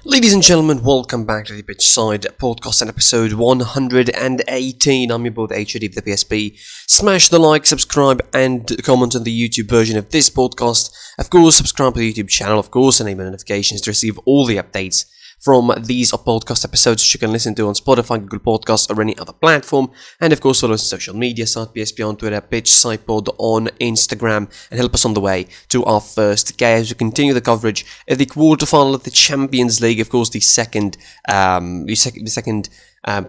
Ladies and gentlemen, welcome back to the Pitchside Podcast and episode 118. I'm your boy, HOD of the PSP. Smash the like, subscribe, and comment on the YouTube version of this podcast. Of course, subscribe to the YouTube channel, of course, and enable notifications to receive all the updates from these podcast episodes which you can listen to on Spotify, Google Podcasts, or any other platform. And of course, follow us on social media, site PSP on Twitter, PitchsidePod on Instagram, and help us on the way to our first game as we continue the coverage of the quarterfinal of the Champions League. Of course, the second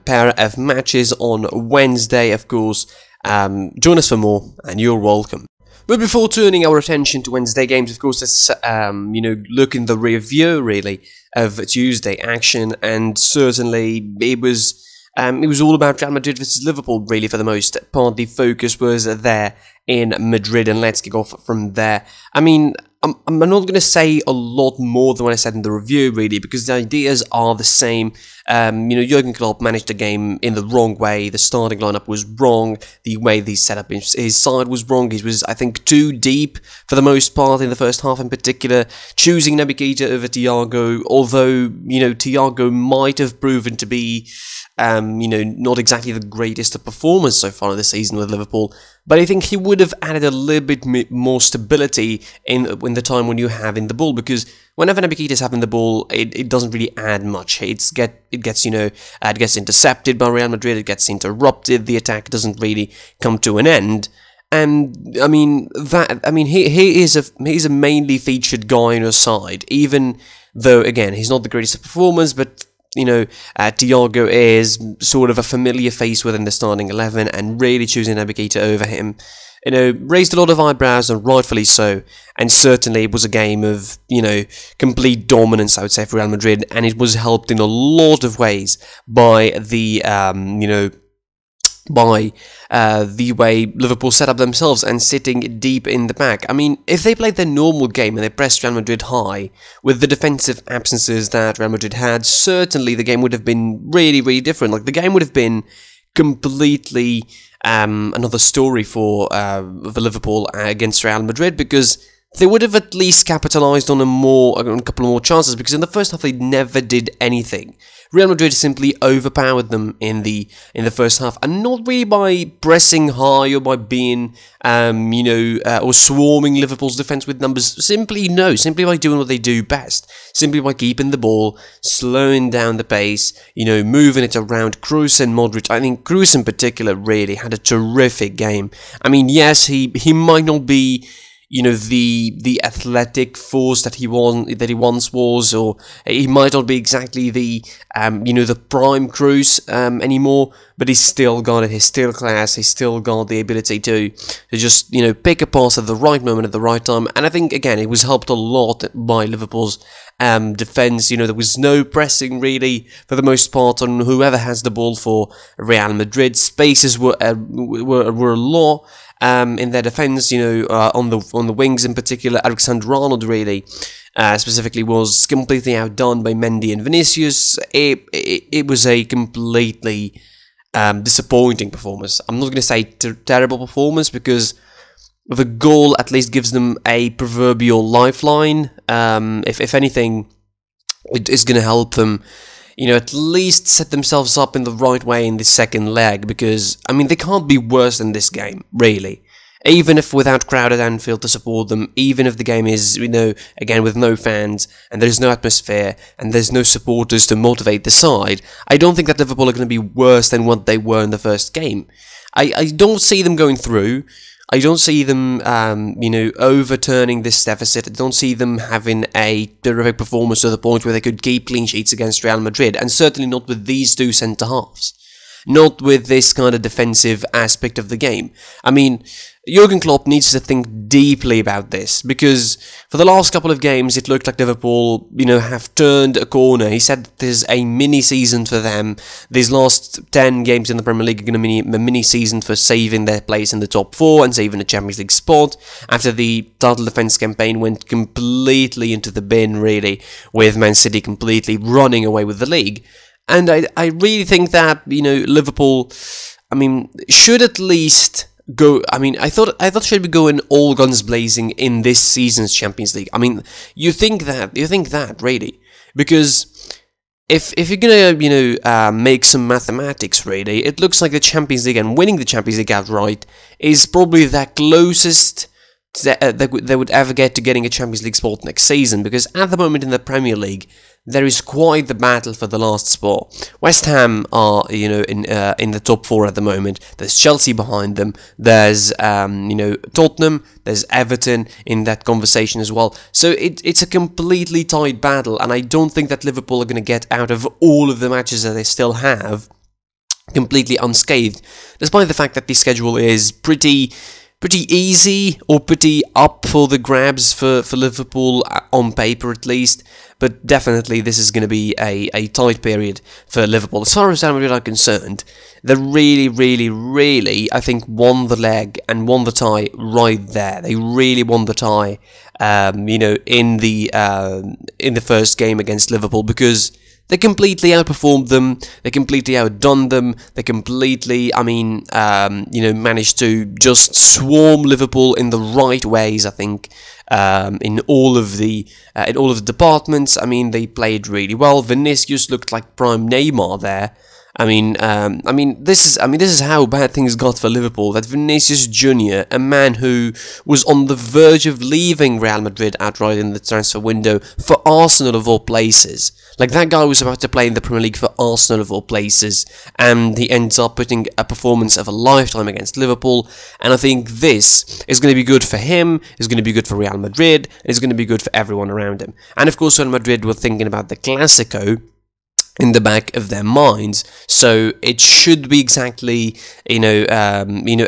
pair of matches on Wednesday. Of course, join us for more, and you're welcome. But before turning our attention to Wednesday games, of course, let's look in the review really of Tuesday action, and certainly it was all about Real Madrid versus Liverpool really for the most part. The focus was there in Madrid, and let's kick off from there. I mean, I'm not going to say a lot more than what I said in the review, really, because the ideas are the same. Jurgen Klopp managed the game in the wrong way. The starting lineup was wrong. The way he set up his side was wrong. He was, I think, too deep for the most part in the first half in particular, choosing Naby Keita over Thiago, although, Thiago might have proven to be, not exactly the greatest of performers so far this season with Liverpool. But I think he would have added a little bit more stability in the time when you have in the ball, because whenever Naby Keita is having the ball, it doesn't really add much. It gets intercepted by Real Madrid. It gets interrupted. The attack doesn't really come to an end. And he is a mainly featured guy on your side, even though again he's not the greatest of performers, but Thiago is sort of a familiar face within the starting 11, and really choosing Naby Keita over him, raised a lot of eyebrows, and rightfully so. And certainly it was a game of, complete dominance, I would say, for Real Madrid, and it was helped in a lot of ways by the, the way Liverpool set up themselves and sitting deep in the back. I mean, if they played their normal game and they pressed Real Madrid high with the defensive absences that Real Madrid had, certainly the game would have been really, really different. Like, the game would have been completely another story for Liverpool against Real Madrid, because they would have at least capitalised on a couple more chances, because in the first half they never did anything. Real Madrid simply overpowered them in the first half, and not really by pressing high or by being, or swarming Liverpool's defence with numbers. Simply by doing what they do best. Simply by keeping the ball, slowing down the pace, moving it around. Kroos and Modric, I think Kroos in particular really had a terrific game. I mean, yes, he might not be the athletic force that he once was, or he might not be exactly the prime Kroos anymore, but he's still got it. He's still class. He's still got the ability to just pick a pass at the right moment at the right time. And I think again it was helped a lot by Liverpool's defense. There was no pressing really for the most part on whoever has the ball for Real Madrid. Spaces were a lot. In their defence, on the wings in particular, Alexander-Arnold really specifically was completely outdone by Mendy and Vinicius. It was a completely disappointing performance. I'm not going to say terrible performance, because the goal at least gives them a proverbial lifeline. If anything, it is going to help them at least set themselves up in the right way in the second leg, because, I mean, they can't be worse than this game, really. Even if without crowd at Anfield to support them, even if the game is, again, with no fans, and there's no atmosphere, and there's no supporters to motivate the side, I don't think that Liverpool are going to be worse than what they were in the first game. I don't see them going through. I don't see them, overturning this deficit. I don't see them having a terrific performance to the point where they could keep clean sheets against Real Madrid, and certainly not with these two centre-halves. Not with this kind of defensive aspect of the game. I mean, Jurgen Klopp needs to think deeply about this, because for the last couple of games it looked like Liverpool, have turned a corner. He said there's a mini-season for them. These last 10 games in the Premier League are going to be a mini-season for saving their place in the top 4 and saving the Champions League spot, after the title defence campaign went completely into the bin, really, with Man City completely running away with the league. And I really think that, Liverpool, should at least go. I thought should be going all guns blazing in this season's Champions League. You think that really, because if you're gonna make some mathematics, really, it looks like the Champions League and winning the Champions League outright is probably the closest they would ever get to getting a Champions League spot next season, because at the moment in the Premier League there is quite the battle for the last spot. West Ham are in the top 4 at the moment. There's Chelsea behind them. There's Tottenham. There's Everton in that conversation as well. So it's a completely tight battle, and I don't think that Liverpool are going to get out of all of the matches that they still have completely unscathed, despite the fact that the schedule is pretty easy, or pretty up for the grabs for Liverpool, on paper at least. But definitely this is going to be a tight period for Liverpool. As far as Real Madrid are concerned, they really, I think, won the leg and won the tie right there. They really won the tie, in the first game against Liverpool, because they completely outperformed them, they completely outdone them, they completely, managed to just swarm Liverpool in the right ways, I think, in all of the departments. I mean, they played really well. Vinicius looked like prime Neymar there. This is how bad things got for Liverpool, that Vinicius Jr., a man who was on the verge of leaving Real Madrid outright in the transfer window for Arsenal of all places. Like, that guy was about to play in the Premier League for Arsenal of all places, and he ends up putting a performance of a lifetime against Liverpool. And I think this is going to be good for him, it's going to be good for Real Madrid, and it's going to be good for everyone around him. And of course, Real Madrid were thinking about the Clásico in the back of their minds, so it should be exactly a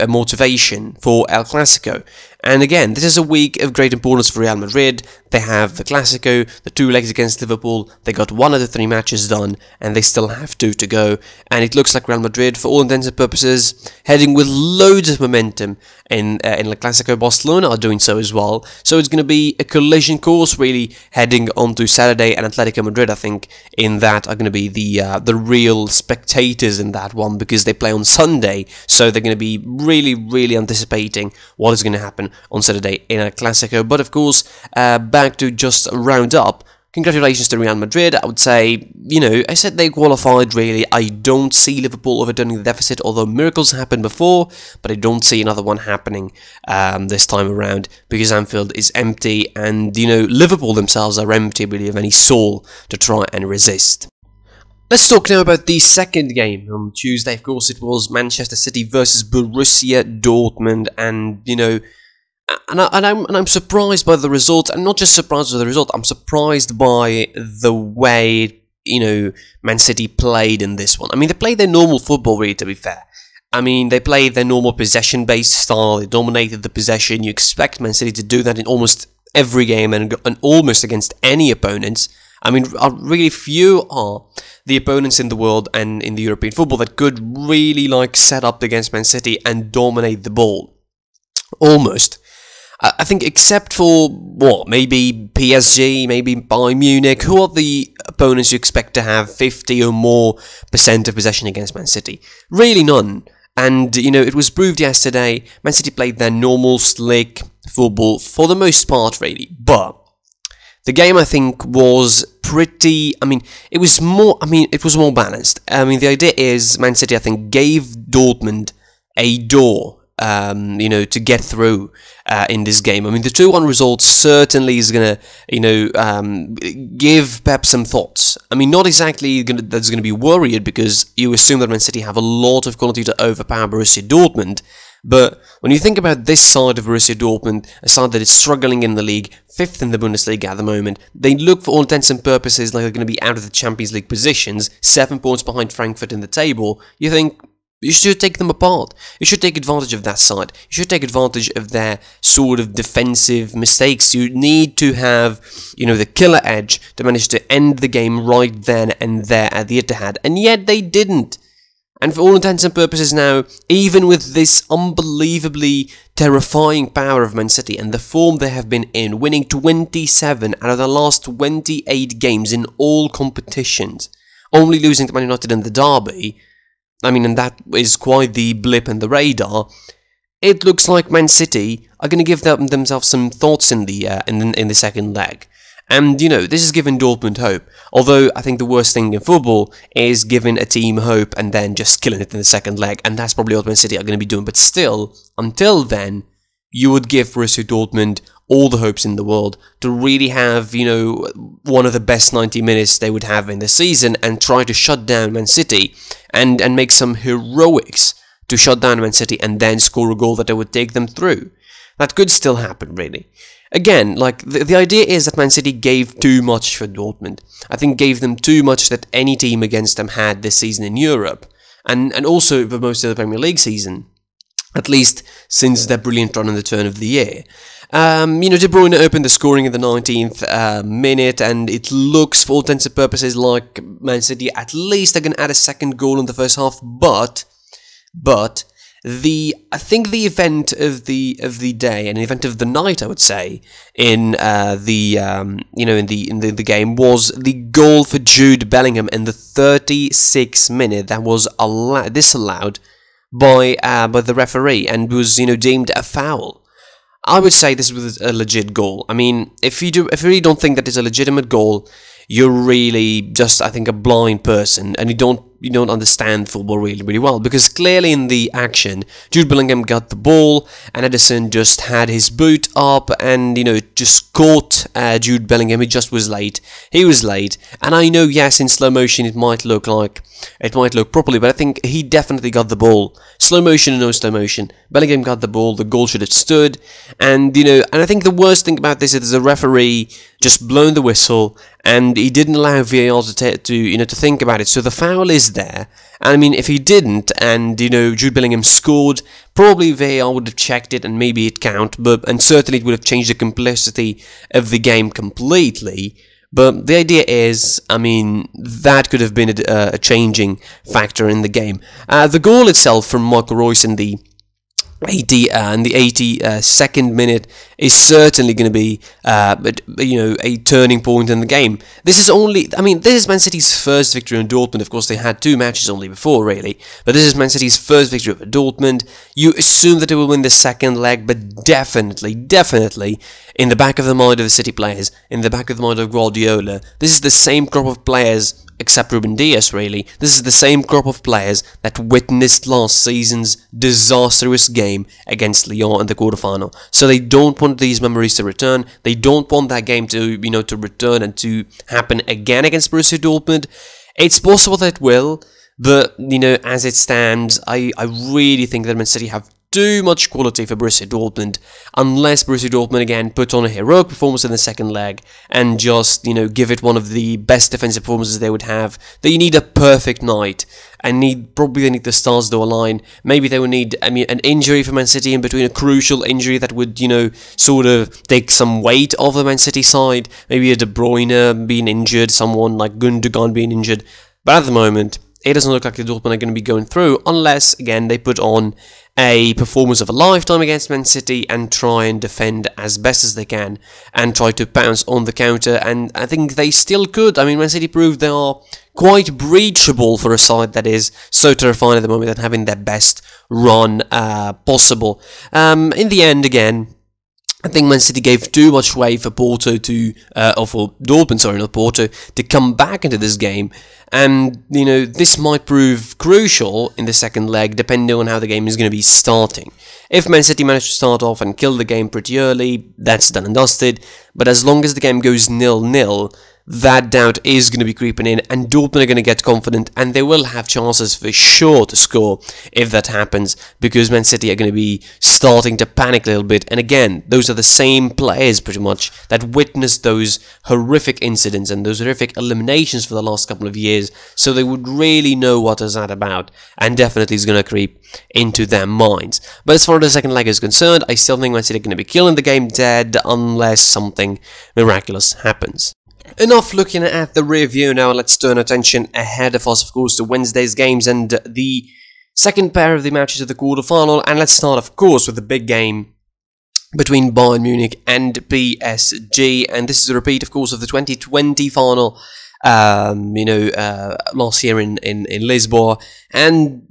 motivation for El Clásico. And again, this is a week of great importance for Real Madrid. They have the Clásico, the 2 legs against Liverpool. They got 1 of the 3 matches done, and they still have 2 to go. And it looks like Real Madrid, for all intents and purposes, heading with loads of momentum in El Clásico. Barcelona are doing so as well. So it's going to be a collision course, really, heading onto Saturday. And Atletico Madrid, I think, in that are going to be the real spectators in that one, because they play on Sunday. So they're going to be really anticipating what is going to happen on Saturday in El Clásico. But of course, back to just round up, congratulations to Real Madrid. I would say, I said they qualified, really. I don't see Liverpool overturning the deficit, although miracles happened before, but I don't see another one happening this time around, because Anfield is empty, and, Liverpool themselves are empty, really, of any soul to try and resist. Let's talk now about the second game on Tuesday. Of course, it was Manchester City versus Borussia Dortmund, and, I'm surprised by the result, and not just surprised by the result, I'm surprised by the way, Man City played in this one. I mean, they played their normal football, really, to be fair. I mean, they played their normal possession-based style, they dominated the possession. You expect Man City to do that in almost every game, and almost against any opponents. I mean, really few are the opponents in the world and in the European football that could really, set up against Man City and dominate the ball. Almost. I think, except for, maybe PSG, maybe Bayern Munich, who are the opponents you expect to have 50 or more % of possession against Man City? Really none. And, it was proved yesterday, Man City played their normal, slick football for the most part, really. But the game, I think, was pretty, it was more balanced. The idea is, Man City, I think, gave Dortmund a door, to get through in this game. The 2-1 result certainly is going to, give Pep some thoughts. Not exactly that's going to be worried, because you assume that Man City have a lot of quality to overpower Borussia Dortmund. But when you think about this side of Borussia Dortmund, a side that is struggling in the league, 5th in the Bundesliga at the moment, they look, for all intents and purposes, like they're going to be out of the Champions League positions, 7 points behind Frankfurt in the table. You think, you should take them apart. You should take advantage of that side. You should take advantage of their sort of defensive mistakes. You need to have, the killer edge to manage to end the game right then and there at the Etihad. And yet they didn't. And for all intents and purposes now, even with this unbelievably terrifying power of Man City and the form they have been in, winning 27 out of the last 28 games in all competitions, only losing to Man United in the derby, and that is quite the blip in the radar. It looks like Man City are going to give themselves some thoughts in the second leg. And, this has given Dortmund hope. Although, I think the worst thing in football is giving a team hope and then just killing it in the second leg. And that's probably what Man City are going to be doing. But still, until then, you would give Borussia Dortmund all the hopes in the world to really have, one of the best 90 minutes they would have in the season and try to shut down Man City and make some heroics to shut down Man City and then score a goal that would take them through. That could still happen, really. Again, the idea is that Man City gave too much for Dortmund. I think gave them too much that any team against them had this season in Europe. And also for most of the Premier League season. At least since their brilliant run in the turn of the year. De Bruyne opened the scoring in the 19th minute, and it looks, for all intents and purposes, like Man City at least are going to add a second goal in the first half. But I think the event of the day and the event of the night, I would say, in the game was the goal for Jude Bellingham in the 36th minute that was disallowed by the referee and was deemed a foul. I would say this was a legit goal. I mean, if you really don't think that it's a legitimate goal, you're really just, I think, a blind person, and you don't understand football really well, because clearly in the action, Jude Bellingham got the ball, and Ederson just had his boot up, and just caught Jude Bellingham. He just was late. He was late, and I know, yes, in slow motion it might look properly, but I think he definitely got the ball. Slow motion or no slow motion, Bellingham got the ball. The goal should have stood, and and I think the worst thing about this is the referee just blown the whistle, and he didn't allow VAR to think about it. So the foul is there, and I mean, if he didn't, and Jude Bellingham scored, probably VAR would have checked it and maybe it count, and certainly it would have changed the complexity of the game completely. But the idea is, I mean, that could have been a changing factor in the game. The goal itself from Marco Reus in the 82nd minute is certainly going to be, a turning point in the game. This is Man City's first victory in Dortmund. Of course, they had 2 matches only before, really. But this is Man City's first victory over Dortmund. You assume that they will win the second leg, but definitely, in the back of the mind of the City players, in the back of the mind of Guardiola, this is the same crop of players, except Ruben Dias, really. This is the same crop of players that witnessed last season's disastrous game against Lyon in the quarterfinal. So they don't want these memories to return. They don't want that game to, to return and to happen again against Borussia Dortmund. It's possible that it will, but, as it stands, I really think that Man City have too much quality for Borussia Dortmund, unless Borussia Dortmund again put on a heroic performance in the second leg and just, give it one of the best defensive performances they would have. They need a perfect night, and probably they need the stars to align. Maybe they would need, an injury for Man City in between, a crucial injury that would, sort of take some weight off the Man City side. Maybe a De Bruyne being injured, someone like Gundogan being injured. But at the moment, it doesn't look like the Dortmund are going to be going through, unless, again, they put on a performance of a lifetime against Man City and try and defend as best as they can and try to pounce on the counter, and I think they still could. I mean, Man City proved they are quite breachable for a side that is so terrifying at the moment and having their best run possible. In the end, again, I think Man City gave too much way for Porto for Dortmund, to come back into this game. And, this might prove crucial in the second leg, depending on how the game is going to be starting. If Man City manage to start off and kill the game pretty early, that's done and dusted. But as long as the game goes 0-0, that doubt is going to be creeping in, and Dortmund are going to get confident, and they will have chances for sure to score if that happens, because Man City are going to be starting to panic a little bit. And again, those are the same players pretty much that witnessed those horrific incidents and those horrific eliminations for the last couple of years, so they would really know what is that about, and definitely is going to creep into their minds. But as far as the second leg is concerned, I still think Man City are going to be killing the game dead unless something miraculous happens. Enough looking at the rear view now, let's turn attention ahead of us, of course, to Wednesday's games and the second pair of the matches of the quarterfinal. And let's start, of course, with the big game between Bayern Munich and PSG. And this is a repeat, of course, of the 2020 final, last year in Lisbon. And,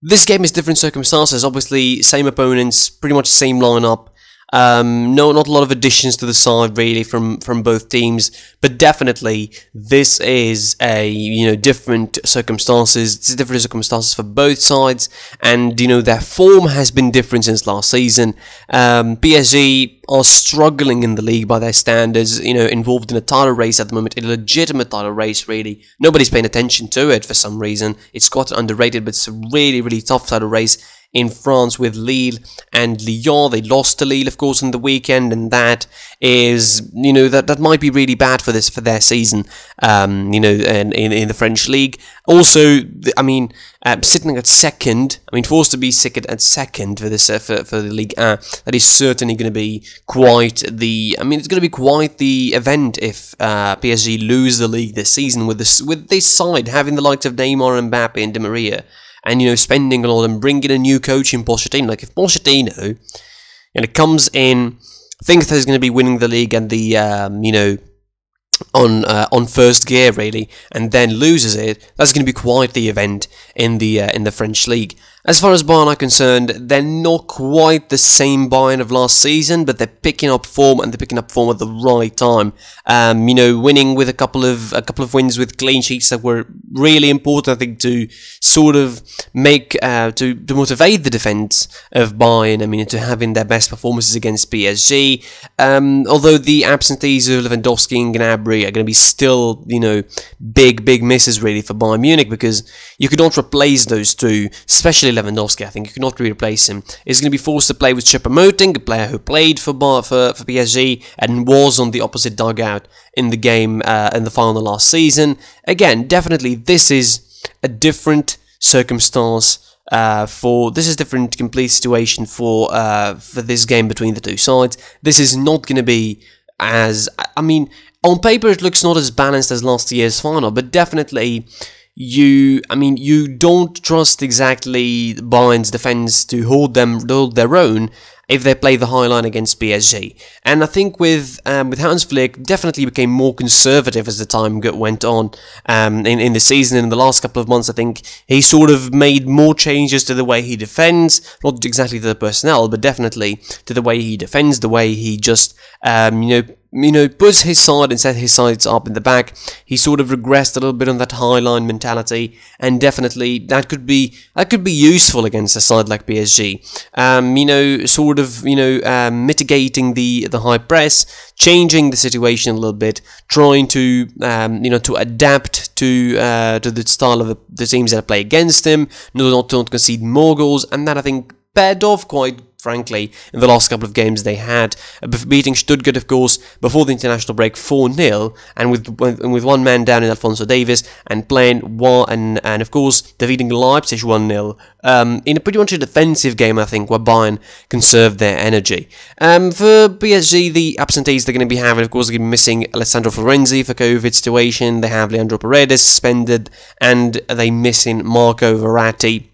this game is different circumstances. Obviously, same opponents, pretty much same lineup. No, not a lot of additions to the side really from both teams, but definitely this is a different circumstances. It's different circumstances for both sides, and their form has been different since last season. PSG are struggling in the league by their standards, involved in a title race at the moment, a legitimate title race really. Nobody's paying attention to it for some reason. It's quite underrated, but it's a really, really tough title race in France with Lille and Lyon. They lost to Lille, of course, on the weekend, and that is, that might be really bad for their season, in the French league. Also, sitting at second, forced to be at second for this for the Ligue 1, that is certainly going to be quite the. It's going to be quite the event if PSG lose the league this season with this side having the likes of Neymar, Mbappe, and Di Maria. And, spending a lot and bringing a new coach in Pochettino. Like, if Pochettino, comes in, thinks that he's going to be winning the league and the, on first gear, really, and then loses it, that's going to be quite the event in the French league. As far as Bayern are concerned, they're not quite the same Bayern of last season, but they're picking up form, and they're picking up form at the right time. Winning with a couple of wins with clean sheets that were really important, I think, to sort of make to motivate the defense of Bayern. Into having their best performances against PSG. Although the absentees of Lewandowski and Gnabry are going to be still, big misses really for Bayern Munich, because you could not replace those two, especially Lewandowski. I think you cannot really replace him. He's going to be forced to play with Choupo-Moting, a player who played for PSG and was on the opposite dugout in the game in the final last season. Again, definitely this is a different circumstance different complete situation for this game between the two sides. This is not going to be as on paper it looks not as balanced as last year's final, but definitely. You don't trust exactly Bayern's defense to hold their own if they play the high line against PSG. And I think with Hans Flick, definitely became more conservative as the time went on in the season. In the last couple of months, I think he sort of made more changes to the way he defends, not exactly to the personnel, but definitely to the way he defends, the way he just puts his side and set his sides up in the back. He sort of regressed a little bit on that high line mentality, and definitely that could be useful against a side like PSG. Mitigating the high press, changing the situation a little bit, trying to to adapt to the style of the teams that play against him, not concede more goals, and that I think paid off quite frankly in the last couple of games they had, beating Stuttgart, of course, before the international break 4-0, and with one man down in Alphonso Davies, and playing and of course defeating Leipzig 1-0 in a pretty much a defensive game, I think, where Bayern conserved their energy. For PSG, the absentees they're going to be having, of course, they're going to be missing Alessandro Florenzi for COVID situation. They have Leandro Paredes suspended, and they missing Marco Verratti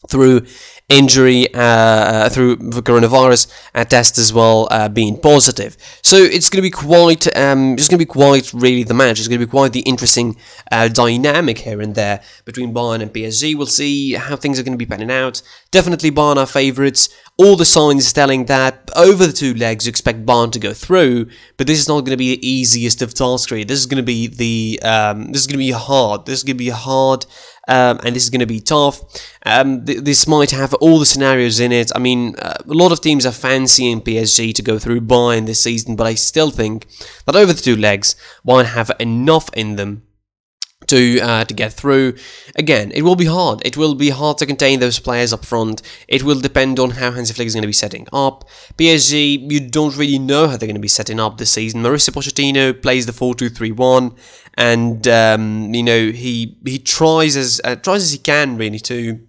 through injury, through the coronavirus test as well being positive. So it's going to be quite, really the match. It's going to be quite the interesting dynamic here and there between Bayern and PSG. We'll see how things are going to be panning out. Definitely Bayern are favourites. All the signs telling that over the two legs you expect Bayern to go through, but this is not going to be the easiest of tasks. Really, this is going to be hard. This is going to be hard. And this is going to be tough. This might have all the scenarios in it. A lot of teams are fancying PSG to go through Bayern this season, but I still think that over the two legs, Bayern have enough in them to get through. Again, it will be hard. It will be hard to contain those players up front. It will depend on how Hansi Flick is going to be setting up. PSG, you don't really know how they're going to be setting up this season. Mauricio Pochettino plays the 4-2-3-1, and he tries as he can really to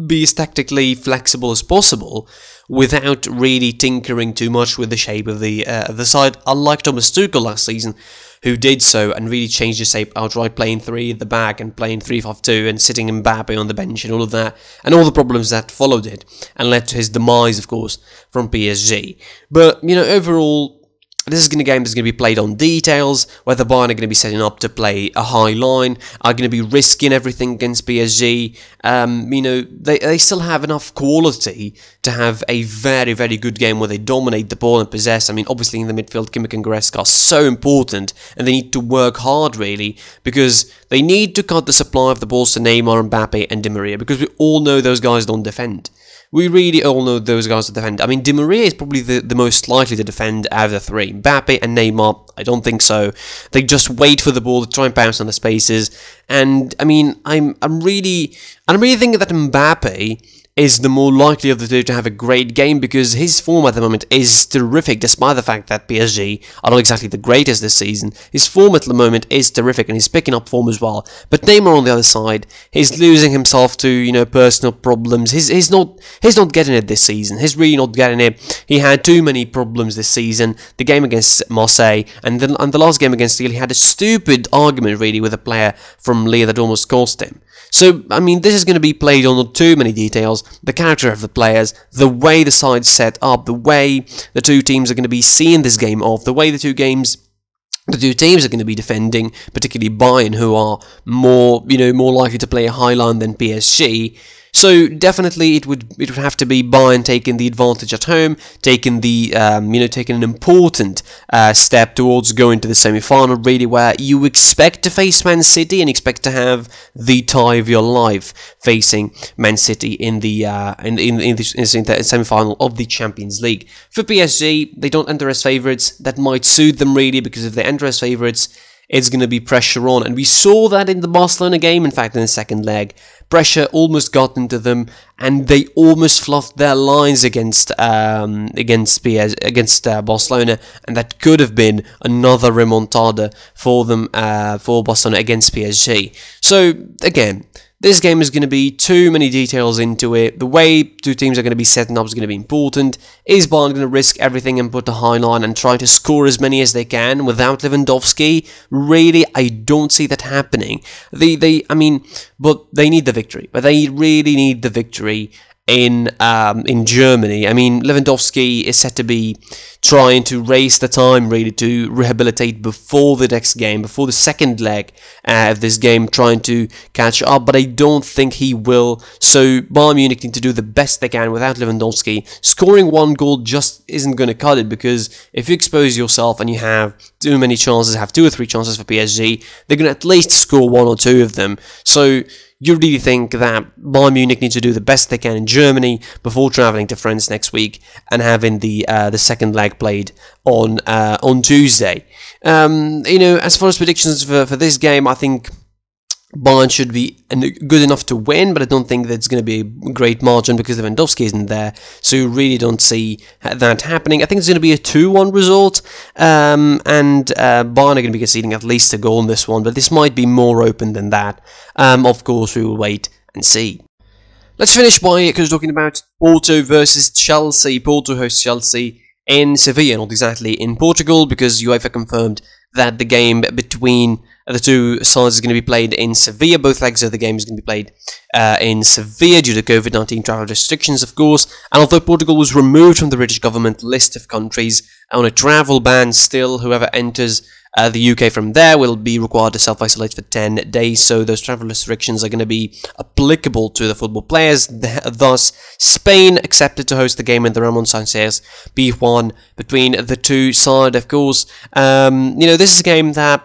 be as tactically flexible as possible without really tinkering too much with the shape of the side, unlike Thomas Tuchel last season, who did so and really changed the shape outright, playing 3 at the back and playing 3-5-2 and sitting Mbappe on the bench and all of that, and all the problems that followed it and led to his demise, of course, from PSG. But overall, This is a game that's going to be played on details, whether Bayern are going to be setting up to play a high line, are going to be risking everything against PSG. You know, they still have enough quality to have a very, very good game where they dominate the ball and possess. I mean, obviously in the midfield, Kimmich and Goretzka are so important, and they need to work hard, really, because they need to cut the supply of the balls to Neymar, Mbappe and Di Maria, because we all know those guys don't defend. We really all know those guys to defend. I mean, Di Maria is probably the most likely to defend out of the three. Mbappe and Neymar, I don't think so. They just wait for the ball to try and bounce on the spaces. And I mean, I'm really thinking that Mbappe is the more likely of the two to have a great game, because his form at the moment is terrific, despite the fact that PSG are not exactly the greatest this season. His form at the moment is terrific, and he's picking up form as well. But Neymar on the other side, he's losing himself to, you know, personal problems. He's not getting it this season. He's really not getting it. He had too many problems this season. The game against Marseille and the last game against Lille, he had a stupid argument really with a player from Lille that almost cost him. So, I mean, this is going to be played on not too many details. The character of the players, the way the side's set up, the way the two teams are going to be seeing this game off, the way the two teams are going to be defending, particularly Bayern, who are more likely to play a high line than PSG. So definitely it would have to be Bayern taking the advantage at home, taking an important step towards going to the semi-final, really, where you expect to face Man City and expect to have the tie of your life facing Man City in the semi-final of the Champions League. For PSG, they don't enter as favourites. That might suit them really, because if they enter as favourites, it's going to be pressure on, and we saw that in the Barcelona game. In fact, in the second leg, pressure almost got into them, and they almost fluffed their lines against Barcelona, and that could have been another remontada for them, for Barcelona against PSG. So again, this game is going to be too many details into it. The way two teams are going to be setting up is going to be important. Is Bayern going to risk everything and put a high line and try to score as many as they can without Lewandowski? Really, I don't see that happening. But they need the victory. But they really need the victory in Germany. I mean, Lewandowski is said to be trying to race the time really to rehabilitate before the next game, before the second leg of this game, trying to catch up, but I don't think he will. So Bayern Munich need to do the best they can without Lewandowski. Scoring one goal just isn't going to cut it, because if you expose yourself and you have too many chances, have 2 or 3 chances for PSG, they're going to at least score 1 or 2 of them. So you really think that Bayern Munich need to do the best they can in Germany before travelling to France next week and having the second leg played on Tuesday. As far as predictions for this game, I think Bayern should be good enough to win, but I don't think that's going to be a great margin because Lewandowski isn't there, so you really don't see that happening. I think it's going to be a 2-1 result, and Bayern are going to be conceding at least a goal in this one, but this might be more open than that. Of course, we will wait and see. Let's finish by talking about Porto versus Chelsea. Porto hosts Chelsea in Sevilla, not exactly in Portugal, because UEFA confirmed that the game between the two sides is going to be played in Sevilla. Both legs of the game is going to be played in Sevilla due to COVID-19 travel restrictions, of course. And although Portugal was removed from the British government list of countries on a travel ban, still, whoever enters the UK from there will be required to self-isolate for 10 days, so those travel restrictions are going to be applicable to the football players. Thus, Spain accepted to host the game in the Ramon Sanchez Pizjuan between the two sides, of course. This is a game that,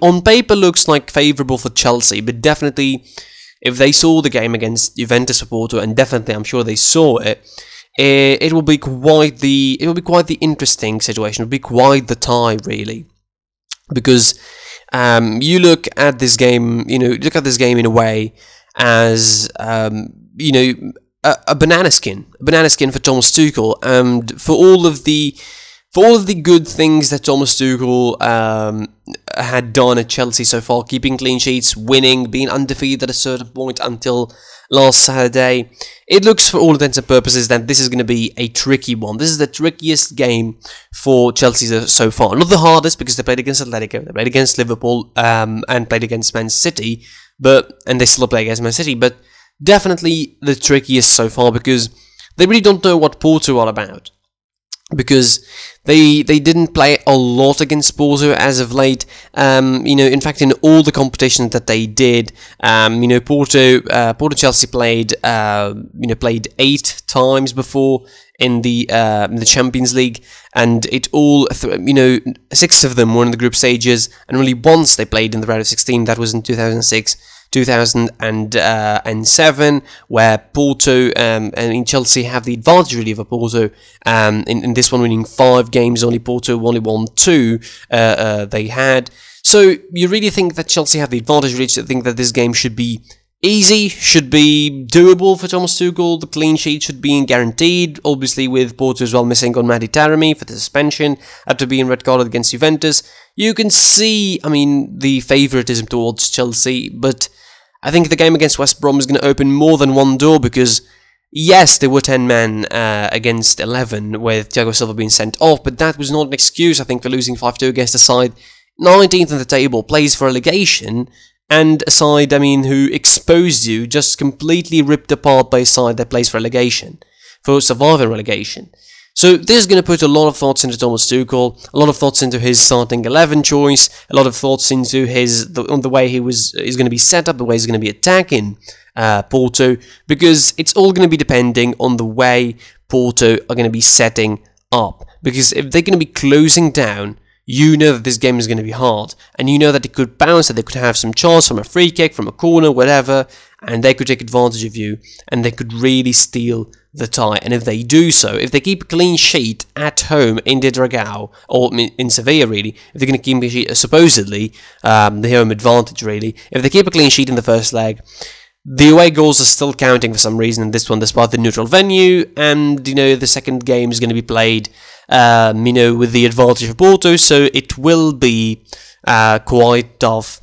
on paper looks like favourable for Chelsea, but definitely, if they saw the game against Juventus or Porto, and definitely I'm sure they saw it, it will be quite the interesting situation. It will be quite the tie, really. Because you look at this game, in a way as a banana skin for Thomas Tuchel, and for all of the good things that Thomas Tuchel had done at Chelsea so far, keeping clean sheets, winning, being undefeated at a certain point until last Saturday, it looks for all intents and purposes that this is going to be a tricky one. This is the trickiest game for Chelsea so far. Not the hardest, because they played against Atletico, they played against Liverpool, and played against Man City, and they still play against Man City, but definitely the trickiest so far, because they really don't know what Porto are about. because they didn't play a lot against Porto as of late. In fact, in all the competitions that they did, Porto Chelsea played 8 times before in the Champions League, and 6 of them were in the group stages, and only once they played in the round of 16. That was in 2006. 2007, where Porto and Chelsea have the advantage really over Porto. In this one, winning 5 games, only Porto only won 2. They had. So you really think that Chelsea have the advantage? Really think that this game should be easy, should be doable for Thomas Tuchel. The clean sheet should be guaranteed. Obviously, with Porto as well missing on Mehdi Taremi for the suspension after being red carded against Juventus, you can see, the favouritism towards Chelsea, but I think the game against West Brom is going to open more than one door, because yes, there were 10 men against 11 with Thiago Silva being sent off, but that was not an excuse, I think, for losing 5-2 against a side 19th on the table, plays for relegation, and a side, who exposed you, just completely ripped apart by a side that plays for relegation, for surviving relegation. So this is going to put a lot of thoughts into Thomas Tuchel, a lot of thoughts into his starting 11 choice, a lot of thoughts into the way he's going to be set up, the way he's going to be attacking Porto, because it's all going to be depending on the way Porto are going to be setting up. Because if they're going to be closing down, you know that this game is going to be hard, and you know that it could bounce, that they could have some chance from a free kick, from a corner, whatever, and they could take advantage of you, and they could really steal the tie. And if they do so, if they keep a clean sheet at home in the Dragao, or in Sevilla really, if they're going to keep a sheet, supposedly, the home advantage really, if they keep a clean sheet in the first leg, the away goals are still counting for some reason in this one, despite the neutral venue, and, the second game is going to be played, with the advantage of Porto, so it will be quite tough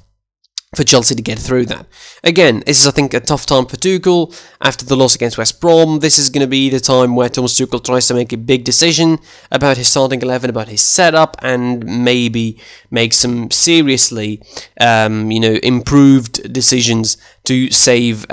for Chelsea to get through that. Again, this is, I think, a tough time for Tuchel. After the loss against West Brom, this is going to be the time where Thomas Tuchel tries to make a big decision about his starting 11, about his setup, and maybe make some seriously, improved decisions to save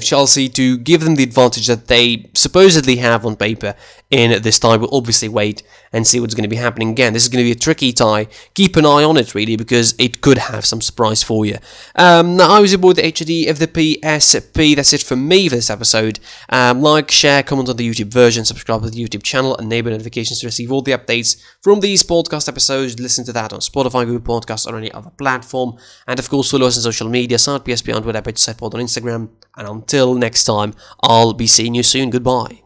Chelsea, to give them the advantage that they supposedly have on paper in this tie. We'll obviously wait and see what's going to be happening. Again, this is going to be a tricky tie. Keep an eye on it, really, because it could have some surprise for you. Now, I was your boy, the HD of the PSP. That's it from me for this episode. Like, share, comment on the YouTube version, subscribe to the YouTube channel, enable notifications to receive all the updates from these podcast episodes. Listen to that on Spotify, Google Podcasts, or any other platform. And of course, follow us on social media, PSP on Twitter, on Instagram. And until next time, I'll be seeing you soon. Goodbye.